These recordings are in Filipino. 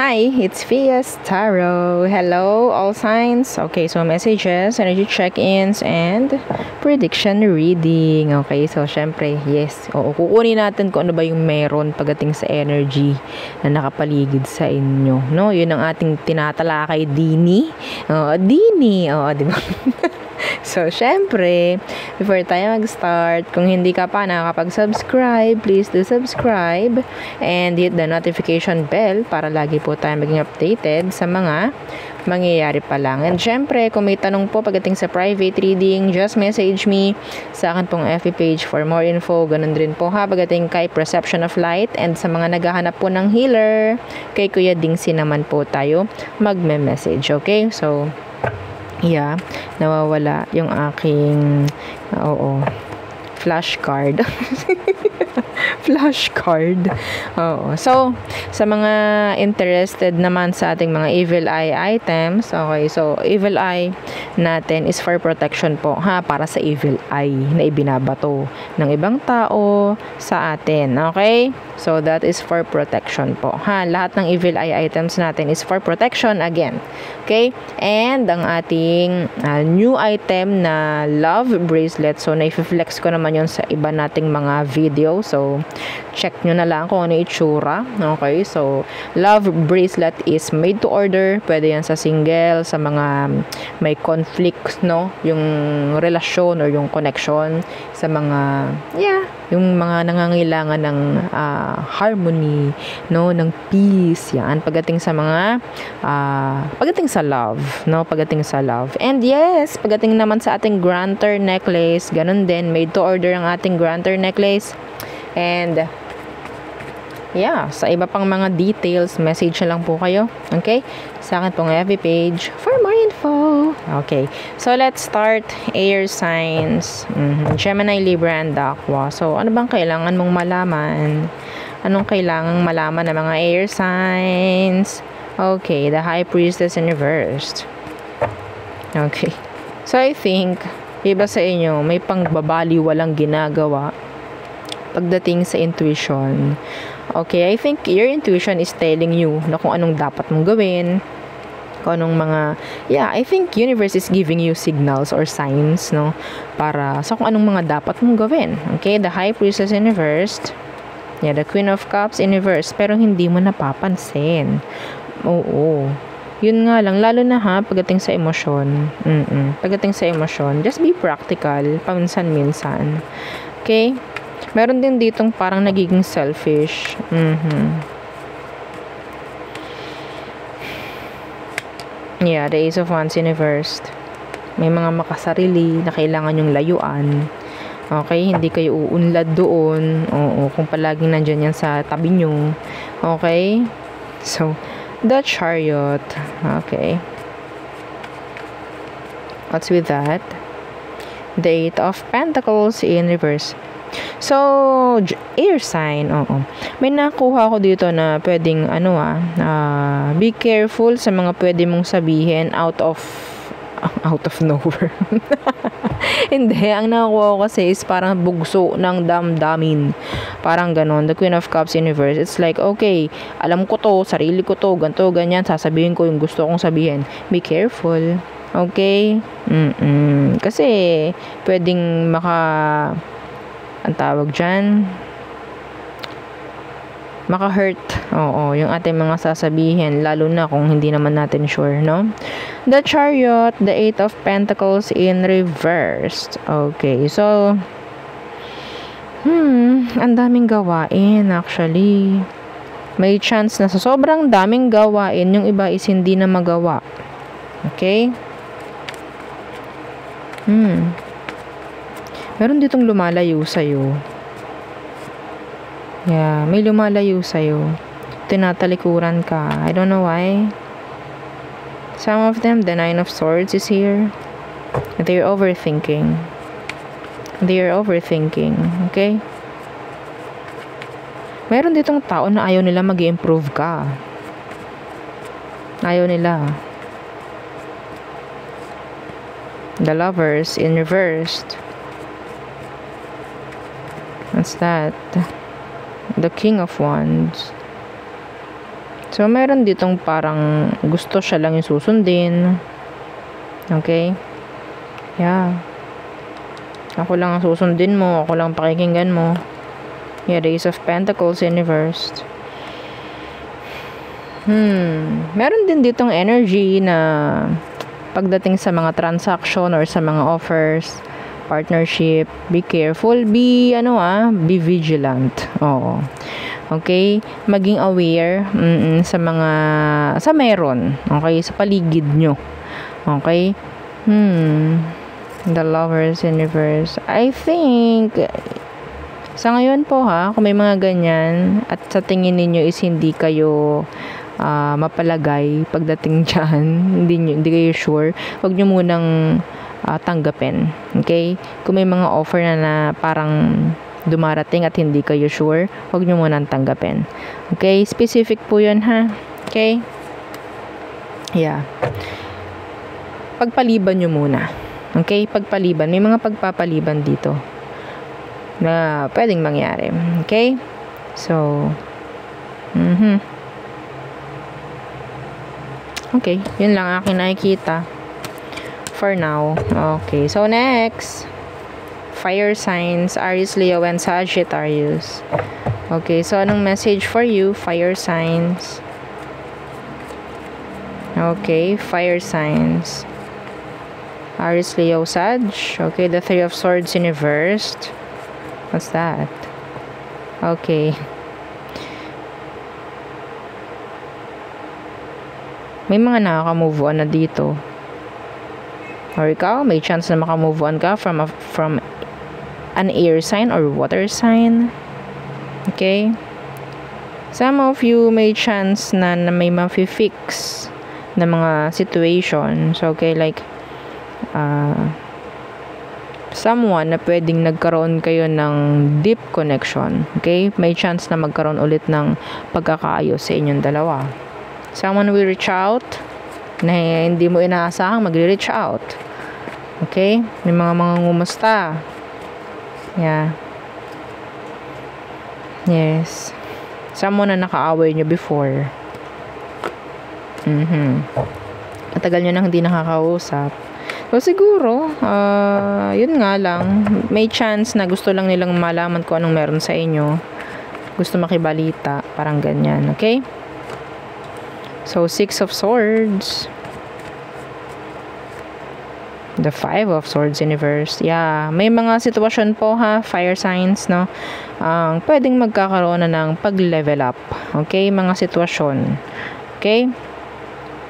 Hi, it's Fias Tarot. Hello, all signs. Okay, so messages, energy check-ins, and prediction reading. Okay, so syempre, yes. Oo, kukunin natin kung ano ba yung meron pagdating sa energy na nakapaligid sa inyo. No, yun ang ating tinatalakay, Dini. Oo, Dini. Oo, di ba? So, syempre, before tayo mag-start, kung hindi ka pa nakakapag-subscribe, please do subscribe and hit the notification bell para lagi po tayo maging updated sa mga mangyayari pa lang. And syempre, kung may tanong po pagdating sa private reading, just message me sa akin pong FB page for more info. Ganun din po ha, pagdating kay Perception of Light and sa mga naghahanap po ng healer, kay Kuya Dingsi naman po tayo magme-message. Okay? So, yeah, nawawala yung aking flashcard. Flashcard. Oo. So, sa mga interested naman sa ating mga evil eye items, okay, so evil eye natin is for protection po, ha, para sa evil eye na ibinabato ng ibang tao sa atin, okay? So, that is for protection po, ha. Lahat ng evil eye items natin is for protection again, okay? And ang ating new item na love bracelet, so na-flex ko naman yon sa iba nating mga video, so check nyo na lang kung ano itsura. Okay, so love bracelet is made to order. Pwede yan sa single, sa mga may conflict, no, yung relasyon or yung connection, sa mga yung mga nangangailangan ng harmony, no, ng peace, yan pagdating sa mga pagdating sa love, no, pagdating sa love. And yes, pagdating naman sa ating granter necklace, ganun din, made to order ang ating granter necklace. And yeah, sa iba pang mga details, message na lang po kayo, okay, sa akin pong FB page for more info. Okay, so let's start. Air signs, Gemini, Libra, and Aqua. So ano bang kailangan mong malaman? Anong kailangang malaman ng mga air signs? Okay, the High Priestess in reversed. Okay, so I think iba sa inyo may pangbabali walang ginagawa pagdating sa intuition. Okay, I think your intuition is telling you na kung anong dapat mong gawin, kung anong mga, I think universe is giving you signals or signs, no, para sa kung anong mga dapat mong gawin. Okay, the High Priestess in reversed. Yeah, the Queen of Cups in reverse, pero hindi mo napapansin. Oo. Yun nga lang, lalo na ha, pagdating sa emosyon. Pagdating sa emosyon, just be practical, paminsan-minsan. Okay? Meron din ditong parang nagiging selfish. Yeah, the Ace of Wands in reversed. May mga makasarili na kailangan yung layuan. Okay, hindi kayo uunlad doon. Oo, kung palaging nandyan yan sa tabi nyo. Okay? So, the Chariot. Okay. What's with that? The Eight of Pentacles in reverse. So, air sign, may nakuha ko dito na pwedeng, be careful sa mga pwede mong sabihin out of nowhere. Hindi, ang nakuha ko kasi is parang bugso ng damdamin. Parang ganon. The Queen of Cups in reverse. It's like, okay, alam ko to, sarili ko to, ganito, ganyan, sasabihin ko yung gusto kong sabihin. Be careful. Okay? Kasi, pwedeng ang tawag dyan, maka-hurt. Oo, yung ating mga sasabihin, lalo na kung hindi naman natin sure, no? The Chariot, the Eight of Pentacles in reversed. Okay, so, ang daming gawain, actually. May chance na sa sobrang daming gawain, yung iba is hindi na magawa. Okay? Meron ditong lumalayo sa'yo. Yeah, may lumalayo sa'yo. Tinatalikuran ka. I don't know why. Some of them, the Nine of Swords is here. They're overthinking. Okay? Meron ditong tao na ayaw nila mag-improve ka. Ayaw nila. The Lovers in reversed. What's that? The King of Wands. So, meron ditong parang gusto siya lang yung susundin. Okay? Yeah. Ako lang ang susundin mo. Ako lang pakikinggan mo. Yeah, the Ace of Pentacles, Universe. Meron din ditong energy na pagdating sa mga transaction or sa mga offers, partnership, be careful, be vigilant. Oo. Okay? Maging aware sa meron. Okay? Sa paligid nyo. Okay? The Lovers, Universe. I think sa ngayon po kung may mga ganyan at sa tingin ninyo is hindi kayo mapalagay pagdating dyan, hindi kayo sure, huwag nyo munang tanggapin. Okay? Kung may mga offer na parang dumarating at hindi kayo sure, huwag nyo munang tanggapin. Okay? Specific po yun Okay? Yeah. Pagpaliban nyo muna. Okay? Pagpaliban. May mga pagpapaliban dito na pwedeng mangyari. Okay? So, okay. Yun lang aking nakikita for now. Okay. So, next. Fire signs, Aries, Leo, and Sagittarius. Okay. So, anong message for you? Fire signs. Okay. Fire signs. Aries, Leo, Sag. Okay. The Three of Swords in reversed. What's that? Okay. May mga nakaka-move on na dito. Or ikaw, may chance na maka-move on ka from an air sign or water sign. Okay? Some of you may chance na may ma-fix na mga situations. Okay, like someone na pwedeng nagkaroon kayo ng deep connection. Okay? May chance na magkaroon ulit ng pagkakaayos sa inyong dalawa. Someone will reach out na hindi mo inaasahang magre-reach out. Okay? May mga ngumusta. Yeah. Yes. Someone na nakaaway nyo before. Matagal nyo nang hindi nakakausap. So, siguro, yun nga lang, may chance na gusto lang nilang malaman kung anong meron sa inyo. Gusto makibalita, parang ganyan, okay? So, Six of Swords. The Five of Swords Universe. Yeah, may mga sitwasyon po fire signs, no? Pwedeng magkakaroon na ng pag-level up. Okay, mga sitwasyon. Okay?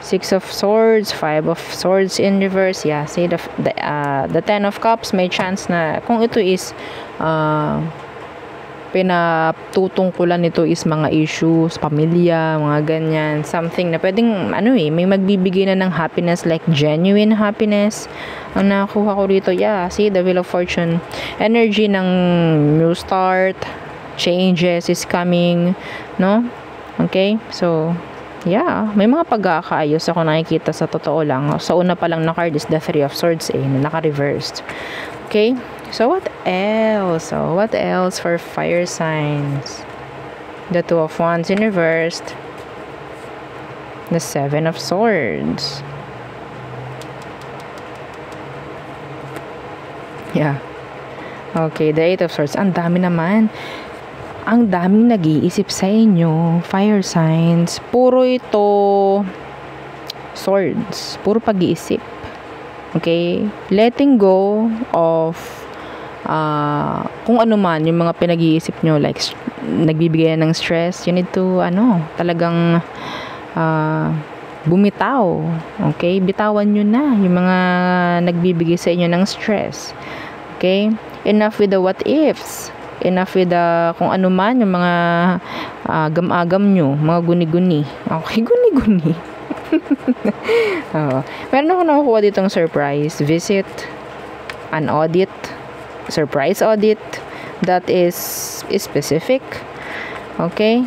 Six of Swords, Five of Swords in reverse. Yeah, say the Ten of Cups, may chance na kung ito is pinatutungkulan nito is mga issues, pamilya, mga ganyan, something na pwedeng may magbibigay na ng happiness, like genuine happiness. Ang nakuha ko dito, yeah, see the Wheel of Fortune, energy ng new start, changes is coming, no? Okay, so yeah, may mga pagkakaayos ako nakikita sa totoo lang. Sa una pa lang na card is the Three of Swords na naka-reversed. Okay? So, what else? So, what else for fire signs? The Two of Wands in reversed. The Seven of Swords. Yeah. Okay, the Eight of Swords. Ang dami naman. Ang daming nag-iisip sa inyo, fire signs. Puro ito swords. Puro pag-iisip. Okay? Letting go of kung ano man yung mga pinag-iisip nyo, like nagbibigay ng stress, you need to talagang bumitaw. Okay? Bitawan nyo na yung mga nagbibigay sa inyo ng stress. Okay? Enough with the what ifs. Enough with kung ano man yung mga agam-agam nyo, mga guni-guni. Okay, guni-guni. Meron ako nakukuha ditong surprise visit, an audit, surprise audit that is specific. Okay?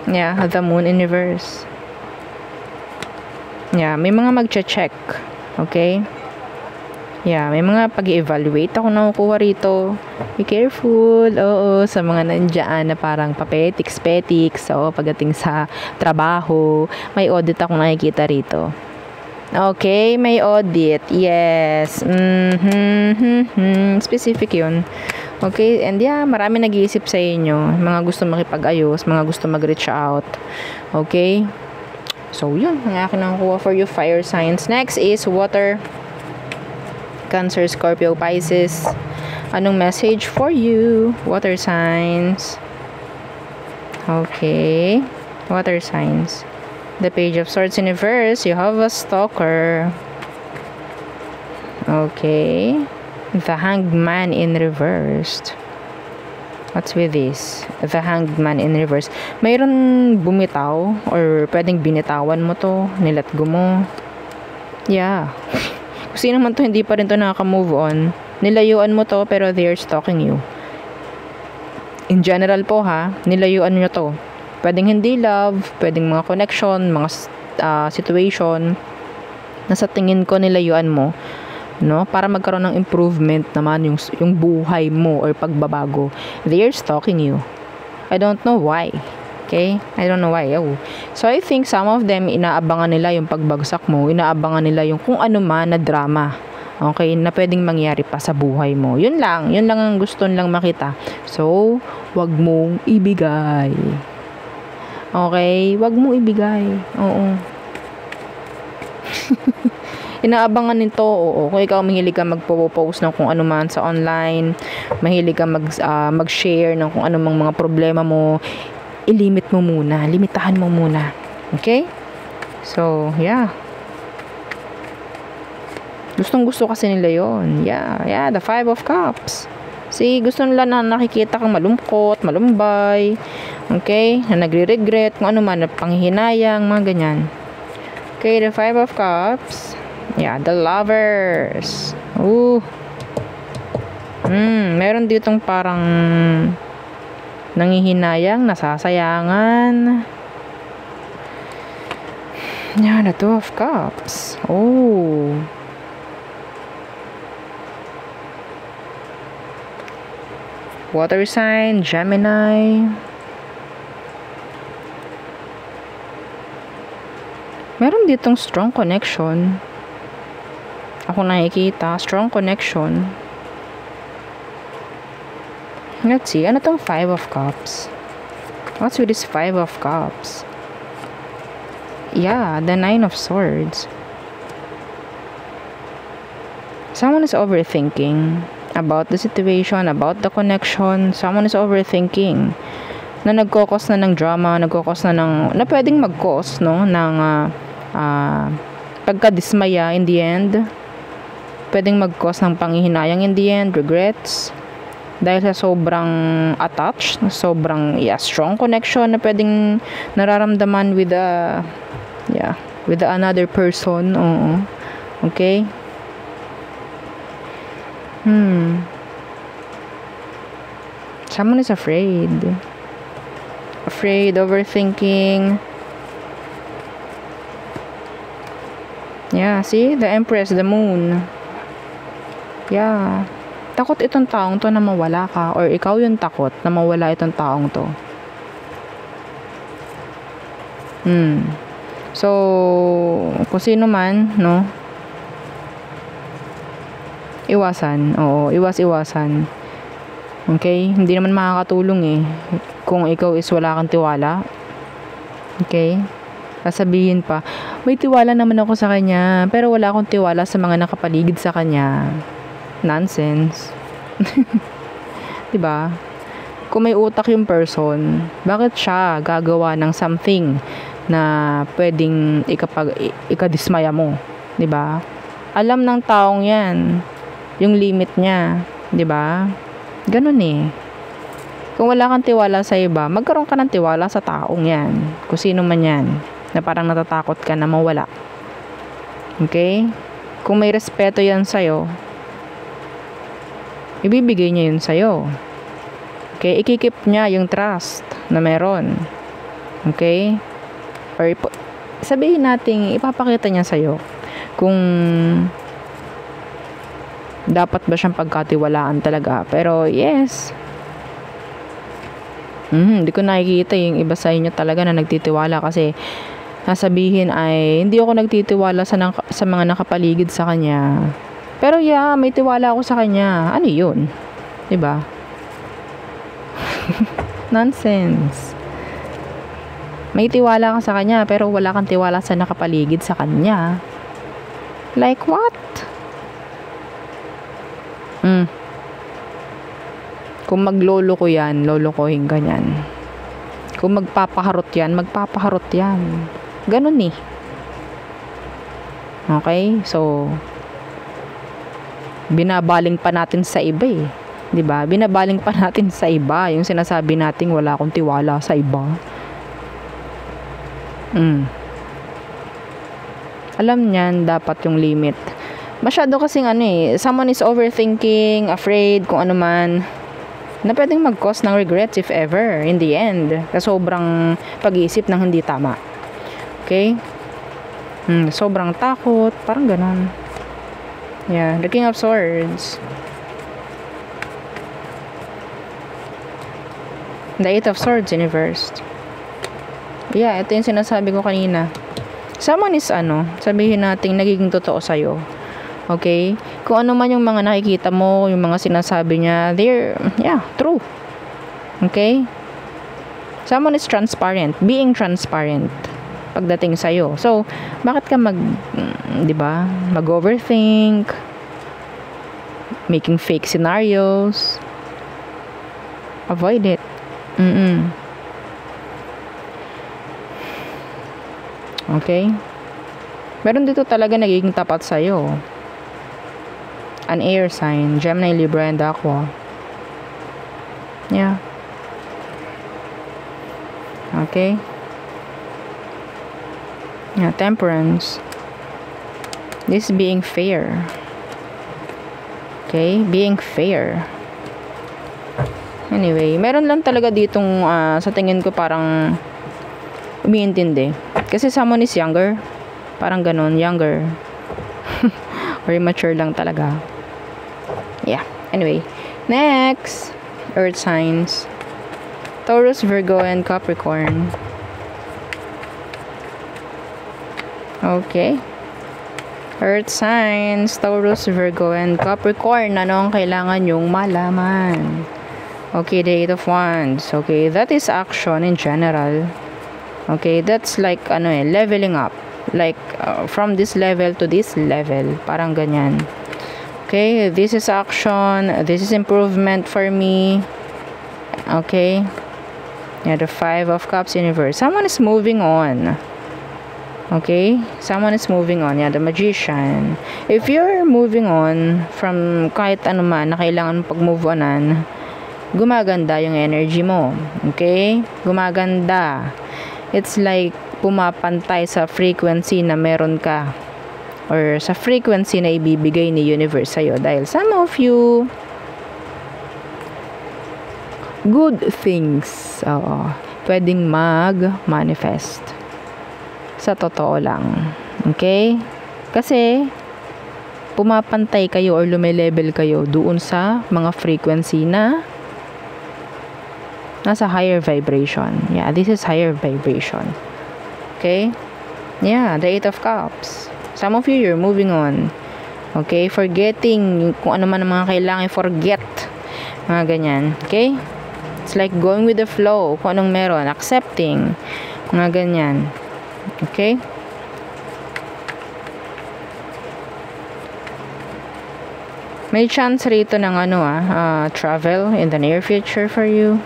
Yeah, the Moon in reverse. Yeah, may mga magche-check. Okay? Yeah, may mga pag-evaluate ako nakukuha rito. Be careful. Oo, sa mga nandiyan na parang papetiks-petiks. Oo, pagdating sa trabaho, may audit ako nakikita rito. Okay, may audit. Yes. Specific yun. Okay, and yeah, marami nag-iisip sa inyo. Mga gusto makipag-ayos, mga gusto mag-reach out. Okay? So, yun. Ang akin nakukuha for you, fire signs. Next is water. Cancer, Scorpio, Pisces. Anong message for you? Water signs. Okay. Water signs. The Page of Swords in reverse. You have a stalker. Okay. The Hanged Man in reversed. What's with this? The Hanged Man in reverse. Mayroon bumitaw or pwedeng binitawan mo to. Nilet go mo. Yeah. Kung sino man to, hindi pa rin to nakaka-move on. Nilayuan mo to, pero they're stalking you. In general po ha, nilayuan nyo to. Pwedeng hindi love, pwedeng mga connection, mga situation na sa tingin ko nilayuan mo, no? Para magkaroon ng improvement naman yung buhay mo or pagbabago. They're stalking you. I don't know why. Okay? I don't know why. Oh. So, I think some of them, inaabangan nila yung pagbagsak mo. Inaabangan nila yung kung ano man na drama. Okay? Na pwedeng mangyari pa sa buhay mo. Yun lang. Yun lang ang gusto nilang makita. So, wag mong ibigay. Okay? Wag mong ibigay. Oo. Inaabangan nito, oo. Kung ikaw mahilig ka magpo-post ng kung ano man sa online, mahilig ka mag-share ng kung ano mang mga problema mo, i-limit mo muna. Limitahan mo muna. Okay? So, yeah. Gustong-gusto kasi nila yon. Yeah, the 5 of Cups. See, gusto nila na nakikita kang malungkot, malumbay. Okay? Na nagre-regret, kung ano man, panghihinayang, mga ganyan. Okay, the 5 of Cups. Yeah, the Lovers. Ooh. Meron ditong parang nangihinayang, nasasayangan. Yeah, the 2 of Cups. Oh. Water sign, Gemini. Meron ditong strong connection. Ako nakikita, strong connection. Let's see, ano tong 5 of Cups? What's with this 5 of Cups? Yeah, the 9 of Swords. Someone is overthinking about the situation, about the connection. Someone is overthinking. Na nagkokos na ng drama, nagkokos na ng, na pwedeng mag-cause, no? Ng pagkadismaya in the end. Pwedeng mag-cause ng panghihinayang in the end, regrets. Dahil sa sobrang attached, sobrang strong connection na pwedeng nararamdaman with with another person. Oo. Okay? Someone is afraid. Afraid, overthinking. Yeah, see? The Empress, the Moon. Yeah. Takot itong taong to na mawala ka, or ikaw yung takot na mawala itong taong to. So, kung sino man, no? Iwasan. Oo, iwasan. Okay? Hindi naman makakatulong eh. Kung ikaw is wala kang tiwala. Okay? Sasabihin pa, may tiwala naman ako sa kanya, pero wala akong tiwala sa mga nakapaligid sa kanya. Nonsense. Diba? Kung may utak yung person, bakit siya gagawa ng something na pwedeng ikadismaya mo? Diba? Alam ng taong yan yung limit niya. Diba? Ganun eh. Kung wala kang tiwala sa iba, magkaroon ka ng tiwala sa taong yan. Kung sino man yan. Na parang natatakot ka na mawala. Okay? Kung may respeto yan sa'yo, ibibigay niya yun sa'yo. Okay? Ikikip niya yung trust na meron. Okay? Or sabihin natin, ipapakita niya sa'yo kung Dapat ba siyang pagkatiwalaan talaga? Pero yes. Hindi ko nakikita yung iba sa inyo talaga na nagtitiwala kasi sasabihin ay hindi ako nagtitiwala sa mga nakapaligid sa kanya. Pero yeah, may tiwala ako sa kanya. Ano yun? Diba? Nonsense. May tiwala ka sa kanya pero wala kang tiwala sa nakapaligid sa kanya. Like what? Kung maglolo ko yan, lolokohin ka yan. Kung magpapaharot yan, magpapaharot yan. Ganun eh. Okay? So, binabaling pa natin sa iba eh. 'Di ba? Binabaling pa natin sa iba. Yung sinasabi nating wala akong tiwala sa iba. Alam niyan, dapat yung limit. Masyado kasing someone is overthinking, afraid, kung ano man, na pwedeng mag-cause ng regrets if ever, in the end. Kasi sobrang pag-iisip ng hindi tama. Okay? Sobrang takot, parang ganon. Yeah, the King of Swords. The Eight of Swords in reverse. Yeah, ito yung sinasabi ko kanina. Someone is sabihin natin nagiging totoo sa'yo. Okay? Kung ano man yung mga nakikita mo, yung mga sinasabi niya, they're, true. Okay? Someone is transparent. Being transparent pagdating sa'yo. So, bakit ka mag-overthink, making fake scenarios? Avoid it. Okay? Meron dito talaga nagiging tapat sa'yo. An air sign, Gemini, Libra, and Aqua. Yeah. Okay? Yeah, Temperance. This being fair. Okay? Being fair. Anyway, meron lang talaga ditong sa tingin ko parang umiintindi. Kasi someone is younger. Parang ganun, younger. Or immature lang talaga. Yeah. Anyway, next, earth signs. Taurus, Virgo, and Capricorn. Okay. Earth signs, Taurus, Virgo, and Capricorn. Ano ang kailangan nyong malaman? Okay, the Eight of Wands. Okay, that is action in general. Okay, that's like leveling up. Like from this level to this level. Parang ganyan. Okay, this is action. This is improvement for me. Okay. Yeah, the Five of Cups in reverse. Someone is moving on. Okay, someone is moving on. Yeah, the Magician. If you're moving on from kahit ano man na kailangan pag-move onan, gumaganda yung energy mo. Okay? Gumaganda. It's like pumapantay sa frequency na meron ka or sa frequency na ibibigay ni universe sa'yo dahil some of you good things pwedeng mag-manifest sa totoo lang. Okay? Kasi pumapantay kayo or lumilevel kayo doon sa mga frequency na nasa higher vibration. Yeah, this is higher vibration. Okay? Yeah, the Eight of Cups. Some of you, you're moving on. Okay? Forgetting kung ano man ang mga kailangan forget. Mga ganyan. Okay? It's like going with the flow. Kung anong meron. Accepting. Mga ganyan. Okay? May chance rito ng travel in the near future for you.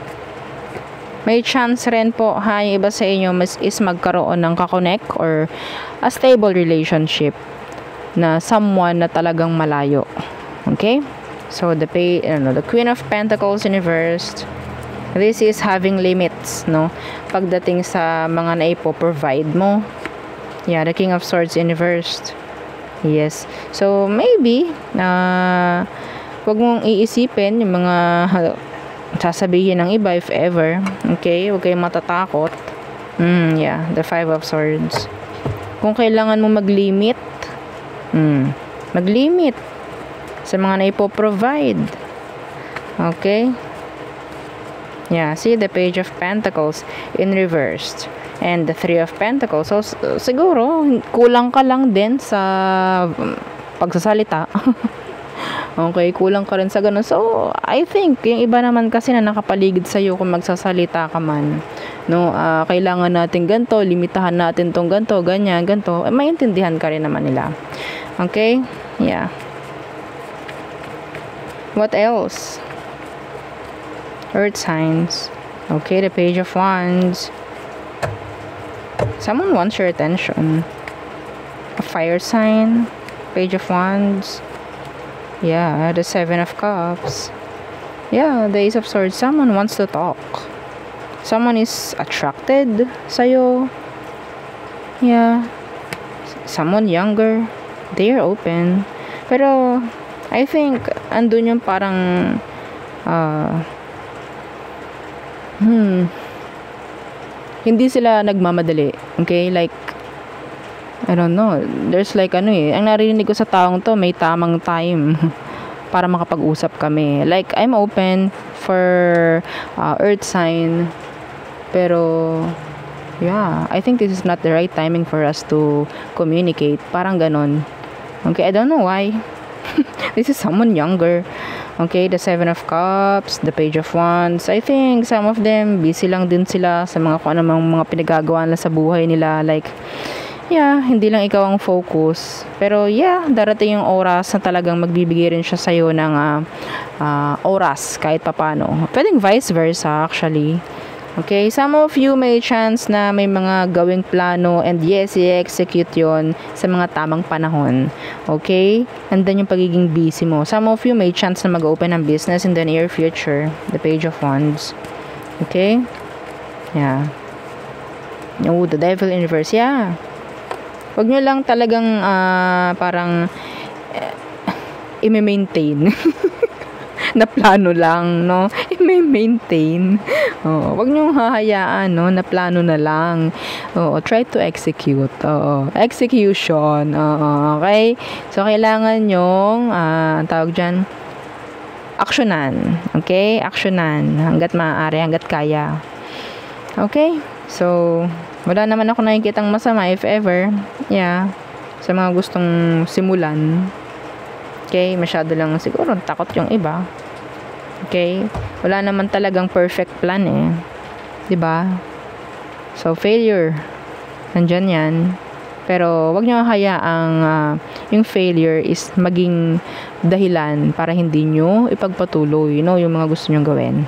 May chance rin po yung iba sa inyo is magkaroon ng kakonect or a stable relationship na someone na talagang malayo. Okay? So the Queen of Pentacles in reverse. This is having limits, no? Pagdating sa mga naipo-provide mo. Yeah, the King of Swords in reverse. Yes. So maybe wag mong iisipin yung mga sasabihin ng iba if ever. Okay? Huwag kayong matatakot. Yeah. The Five of sa mga naipoprovide. Okay? Yeah, see the Page of Pentacles in reversed. And the Three of Pentacles. So, siguro, kulang ka lang din sa pagsasalita. Okay, kulang ka rin sa ganun. So, I think, yung iba naman kasi na nakapaligid sa'yo kung magsasalita ka man. No, kailangan natin ganito, limitahan natin tong ganito, ganyan, ganito. Maintindihan ka rin naman nila. Okay? Yeah. What else? Earth signs. Okay, the Page of Wands. Someone wants your attention. A fire sign. Page of Wands. Yeah, the Seven of Cups. Yeah, the Ace of Swords. Someone wants to talk. Someone is attracted sa'yo. Yeah. Someone younger. They are open. Pero, I think, andun yung parang hindi sila nagmamadali. Okay? Like, I don't know. There's like ang narinig ko sa taong to, may tamang time para makapag-usap kami. Like, I'm open for earth sign. Pero, yeah, I think this is not the right timing for us to communicate. Parang ganon. Okay, I don't know why. This is someone younger. Okay, the Seven of Cups, the Page of Wands. I think some of them, busy lang din sila sa mga kung anumang mga pinagagawa nila sa buhay nila. Like, yeah, hindi lang ikaw ang focus. Pero, yeah, darating yung oras na talagang magbibigay rin siya sa'yo ng oras kahit papano. Pwedeng vice versa, actually. Okay, some of you may chance na may mga gawing plano and yes, i-execute yon sa mga tamang panahon. Okay? And then yung pagiging busy mo. Some of you may chance na mag-open ng business in the near future. The Page of Wands. Okay? Yeah. Oh, the Devil in reverse. Yeah. Huwag nyo lang talagang parang i-maintain. Na plano lang, no? I-maintain. Oh, wag niyo hahayaan, no? Na plano na lang. Oh, try to execute. Oh, execution. Okay? So, kailangan yung, tawag dyan, aksyonan. Okay? Aksyonan. Hanggat maaari, hanggat kaya. Okay? So, wala naman ako nakikitang masama, if ever. Yeah. Sa mga gustong simulan. Okay? Masyado lang siguro takot yung iba. Okay? Wala naman talagang perfect plan eh. 'Di ba? So, failure. Nandyan yan. Pero, wag nyo hayaang yung failure is maging dahilan para hindi nyo ipagpatuloy, yung mga gusto nyo gawin.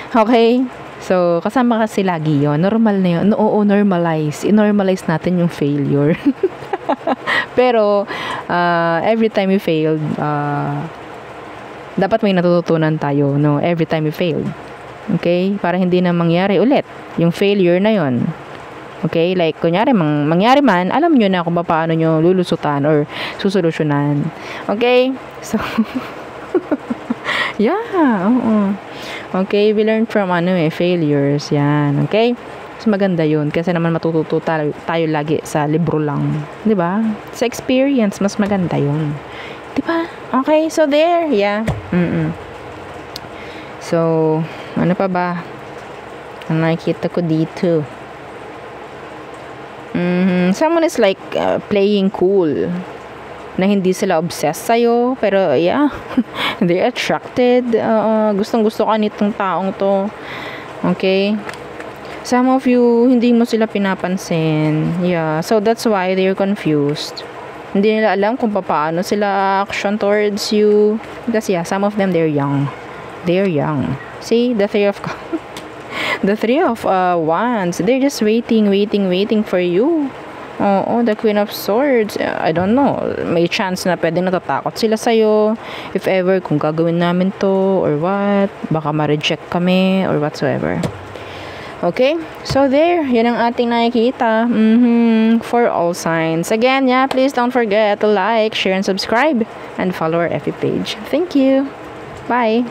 Okay? So, kasama kasi lagi yun. Normal na yun. Oo, normalize. I-normalize natin yung failure. Pero, every time we failed, dapat may natututunan tayo, no? Every time we failed. Okay? Para hindi na mangyari ulit yung failure na yon. Okay? Like, kunyari, mangyari man, alam nyo na kung paano nyo lulusutan or susolusyonan. Okay? So, yeah. Oo. Okay? We learn from, failures. Yan. Okay? So, maganda yun. Kasi naman matututo tayo lagi sa libro lang. 'Di ba? Sa experience, mas maganda yun. 'Di ba? Okay, so there. Yeah. So, ano pa ba? Ang nakikita ko dito. Someone is like playing cool. Na hindi sila obsessed sa'yo. Pero, yeah. They're attracted. Gustong-gusto ka nitong taong to. Okay? Some of you, hindi mo sila pinapansin. Yeah. So, that's why they're confused. Hindi nila alam kung paano sila action towards you. Because, yeah, some of them, they're young. They're young. See? The Three of the Three of Wands. They're just waiting for you. Oo, the Queen of Swords. I don't know. May chance na pwedeng natatakot sila sa'yo. If ever, kung gagawin namin to or what. Baka ma-reject kami or whatsoever. Okay? So, there. Yan ang ating nakikita. For all signs. Again, yeah, please don't forget to like, share, and subscribe. And follow our FB page. Thank you. Bye.